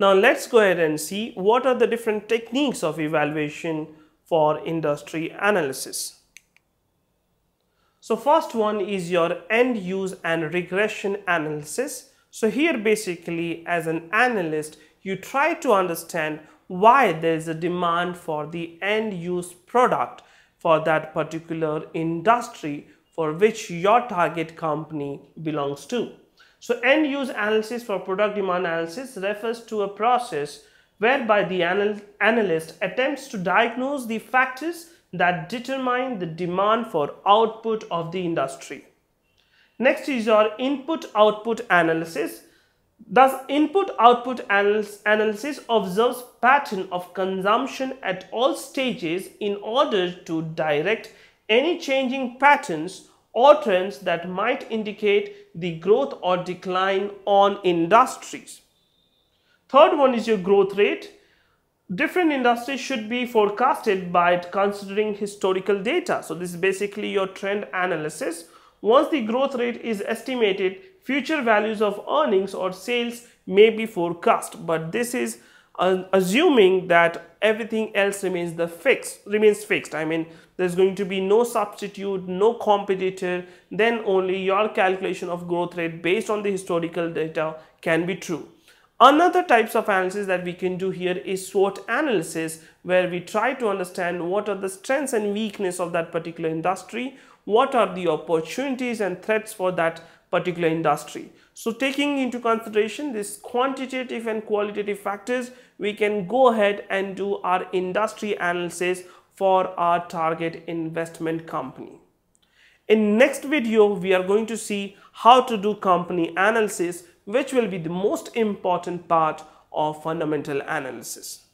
Now let's go ahead and see what are the different techniques of evaluation for industry analysis. So first one is your end use and regression analysis. So here basically as an analyst, you try to understand why there is a demand for the end use product for that particular industry for which your target company belongs to. So end use analysis for product demand analysis refers to a process whereby the analyst attempts to diagnose the factors that determine the demand for output of the industry. Next is your input-output analysis. Thus, input-output analysis observes pattern of consumption at all stages in order to direct any changing patterns or trends that might indicate the growth or decline on industries. Third one is your growth rate. Different industries should be forecasted by considering historical data. So this is basically your trend analysis. Once the growth rate is estimated, future values of earnings or sales may be forecast, but this is assuming that everything else remains fixed. I mean, there's going to be no substitute, no competitor, then only your calculation of growth rate based on the historical data can be true. Another types of analysis that we can do here is SWOT analysis, where we try to understand what are the strengths and weaknesses of that particular industry, what are the opportunities and threats for that particular industry. So taking into consideration this quantitative and qualitative factors, we can go ahead and do our industry analysis for our target investment company. In next video, we are going to see how to do company analysis, which will be the most important part of fundamental analysis.